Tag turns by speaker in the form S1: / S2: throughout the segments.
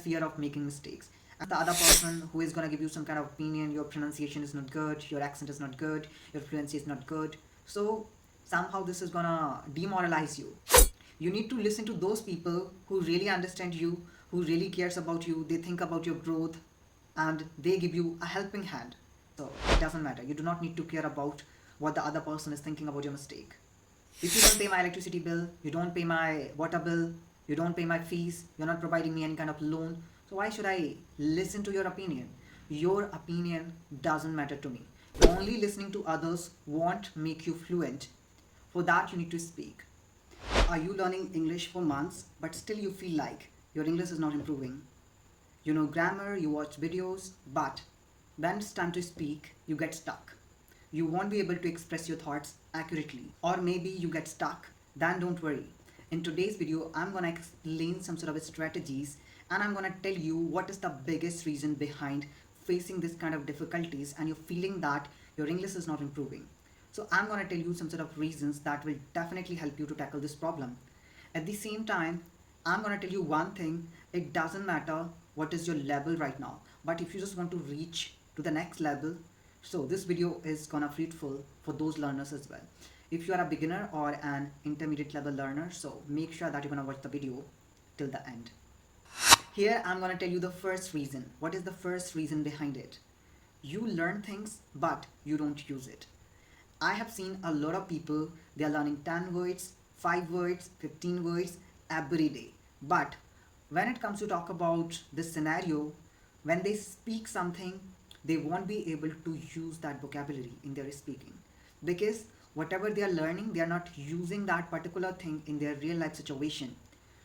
S1: as fear of making mistakes. And the other person who is going to give you some kind of opinion, your pronunciation is not good, your accent is not good, your fluency is not good. So somehow this is going to demoralize you. You need to listen to those people who really understand you, who really cares about you, they think about your growth, and they give you a helping hand. So it doesn't matter. You do not need to care about what the other person is thinking about your mistake. If you don't pay my electricity bill, you don't pay my water bill, you don't pay my fees, you're not providing me any kind of loan, so why should I listen to your opinion? Your opinion doesn't matter to me. Only listening to others won't make you fluent. For that, you need to speak. Are you learning English for months, but still you feel like your English is not improving? You know grammar, you watch videos, but when it's time to speak, you get stuck. You won't be able to express your thoughts accurately, or maybe you get stuck. Then don't worry. In today's video, I'm gonna explain some sort of strategies, and I'm gonna tell you what is the biggest reason behind facing this kind of difficulties and you're feeling that your English is not improving. So I'm gonna tell you some sort of reasons that will definitely help you to tackle this problem. At the same time, I'm gonna tell you one thing, it doesn't matter what is your level right now, but if you just want to reach to the next level, so this video is gonna fruitful for those learners as well. If you are a beginner or an intermediate level learner, so make sure that you're gonna watch the video till the end. Here I'm gonna tell you the first reason. What is the first reason behind it? You learn things but you don't use it. I have seen a lot of people, they are learning 10 words, 5 words, 15 words every day. But when it comes to talk about this scenario, when they speak something, they won't be able to use that vocabulary in their speaking, because whatever they are learning, they are not using that particular thing in their real life situation.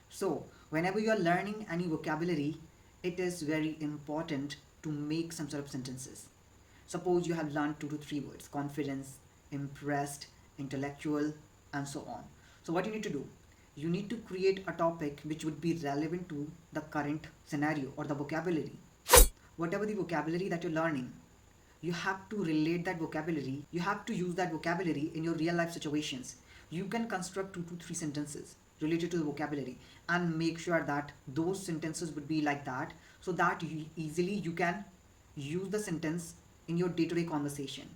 S1: So whenever you are learning any vocabulary, it is very important to make some sort of sentences. Suppose you have learned 2 to 3 words: confidence, impressed, intellectual, and so on. So what you need to do, you need to create a topic which would be relevant to the current scenario or the vocabulary. Whatever the vocabulary that you're learning, you have to relate that vocabulary, you have to use that vocabulary in your real life situations. You can construct 2 to 3 sentences related to the vocabulary and make sure that those sentences would be like that, so that you can use the sentence in your day-to-day conversation.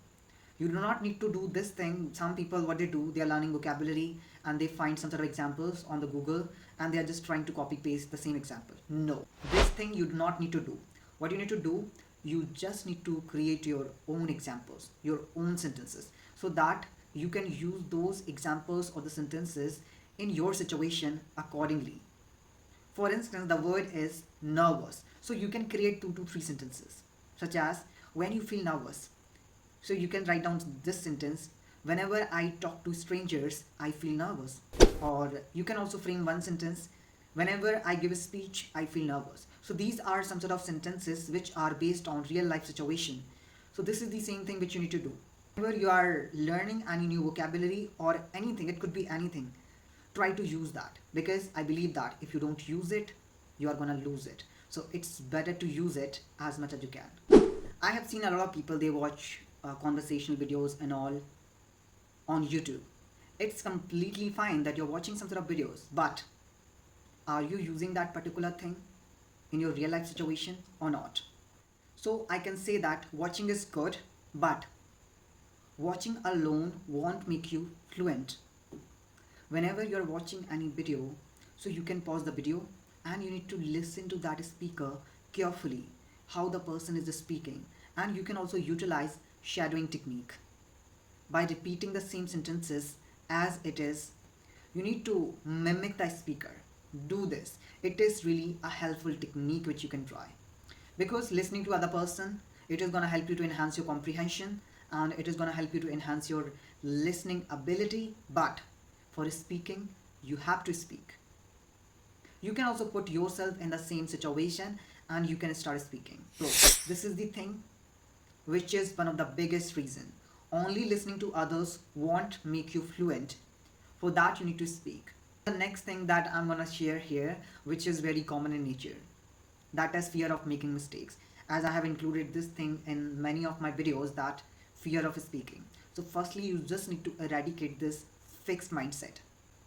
S1: You do not need to do this thing. Some people, what they do, they are learning vocabulary and they find some sort of examples on the Google and they are just trying to copy paste the same example. No, this thing you do not need to do. What you need to do, you just need to create your own examples, your own sentences, so that you can use those examples or the sentences in your situation accordingly. For instance, the word is nervous. So you can create 2 to 3 sentences, such as when you feel nervous. So you can write down this sentence: whenever I talk to strangers, I feel nervous. Or you can also frame one sentence: whenever I give a speech, I feel nervous. So these are some sort of sentences which are based on real life situation. So this is the same thing which you need to do. Whenever you are learning any new vocabulary or anything, it could be anything, try to use that, because I believe that if you don't use it, you are gonna lose it. So it's better to use it as much as you can. I have seen a lot of people, they watch conversational videos and all on YouTube. It's completely fine that you're watching some sort of videos, but are you using that particular thing in your real life situation or not? So I can say that watching is good, but watching alone won't make you fluent. Whenever you're watching any video, so you can pause the video and you need to listen to that speaker carefully, how the person is speaking. And you can also utilize shadowing technique by repeating the same sentences as it is. You need to mimic the speaker. Do this. It is really a helpful technique which you can try, because listening to other person, it is going to help you to enhance your comprehension and it is going to help you to enhance your listening ability. But for speaking, you have to speak. You can also put yourself in the same situation and you can start speaking. So this is the thing which is one of the biggest reason. Only listening to others won't make you fluent. For that, you need to speak. The next thing that I'm gonna share here, which is very common in nature, that is fear of making mistakes. As I have included this thing in many of my videos, that fear of speaking. So firstly, you just need to eradicate this fixed mindset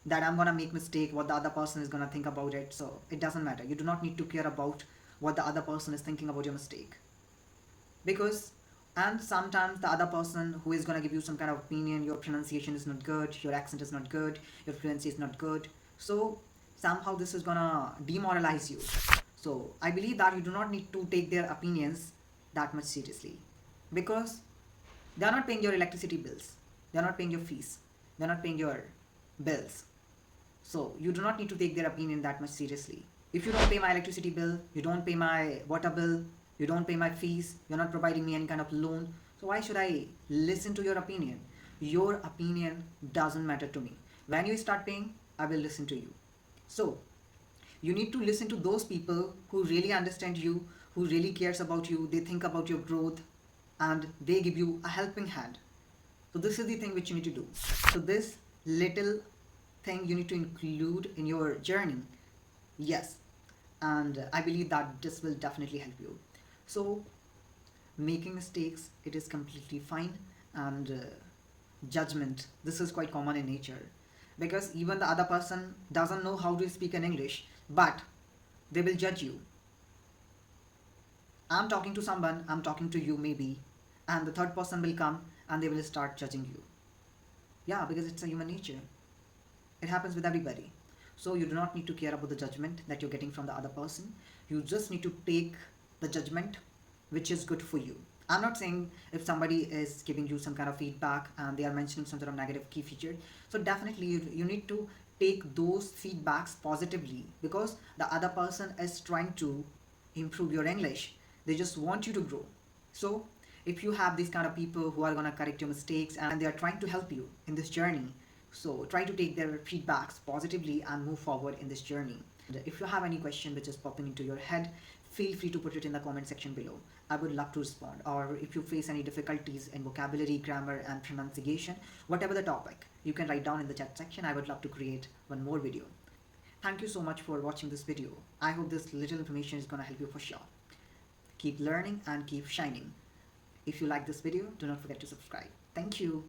S1: that I'm gonna make mistake, what the other person is gonna think about it. So it doesn't matter. You do not need to care about what the other person is thinking about your mistake. Because and sometimes the other person who is going to give you some kind of opinion, your pronunciation is not good, your accent is not good, your fluency is not good, so somehow this is going to demoralize you. So I believe that you do not need to take their opinions that much seriously, because they are not paying your electricity bills, they are not paying your fees, they are not paying your bills. So you do not need to take their opinion that much seriously. If you don't pay my electricity bill, you don't pay my water bill, you don't pay my fees, you're not providing me any kind of loan, so why should I listen to your opinion? Your opinion doesn't matter to me. When you start paying, I will listen to you. So you need to listen to those people who really understand you, who really cares about you, they think about your growth, and they give you a helping hand. So this is the thing which you need to do. So this little thing you need to include in your journey. Yes, and I believe that this will definitely help you. So making mistakes, it is completely fine, and judgment, this is quite common in nature, because even the other person doesn't know how to speak in English, but they will judge you. I'm talking to someone, I'm talking to you maybe, and the third person will come and they will start judging you. Yeah, because it's a human nature. It happens with everybody. So you do not need to care about the judgment that you're getting from the other person. You just need to take the judgment which is good for you. I'm not saying if somebody is giving you some kind of feedback and they are mentioning some sort of negative key feature, so definitely you need to take those feedbacks positively, because the other person is trying to improve your English. They just want you to grow. So if you have these kind of people who are going to correct your mistakes and they are trying to help you in this journey, so try to take their feedbacks positively and move forward in this journey. And if you have any question which is popping into your head, feel free to put it in the comment section below. I would love to respond. Or if you face any difficulties in vocabulary, grammar and pronunciation, whatever the topic, you can write down in the chat section. I would love to create one more video. Thank you so much for watching this video. I hope this little information is going to help you for sure. Keep learning and keep shining. If you like this video, do not forget to subscribe. Thank you.